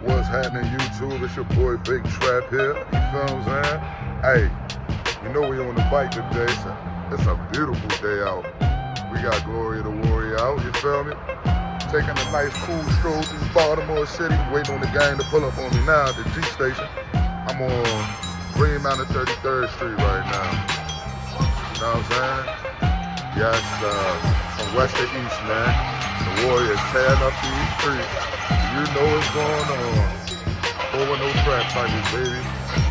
What's happening, YouTube? It's your boy Big Trap here. You feel what I'm saying? Hey, you know we on the bike today, so it's a beautiful day out. We got Gloria the Warrior out, you feel me? Taking a nice cool stroll through Baltimore City, waiting on the gang to pull up on me now at the G station. I'm on Green Mountain 33rd Street right now. You know what I'm saying? Yes, from west to east, man. The Warriors tearing up these streets. You know what's going on. Over no trap fighters, baby.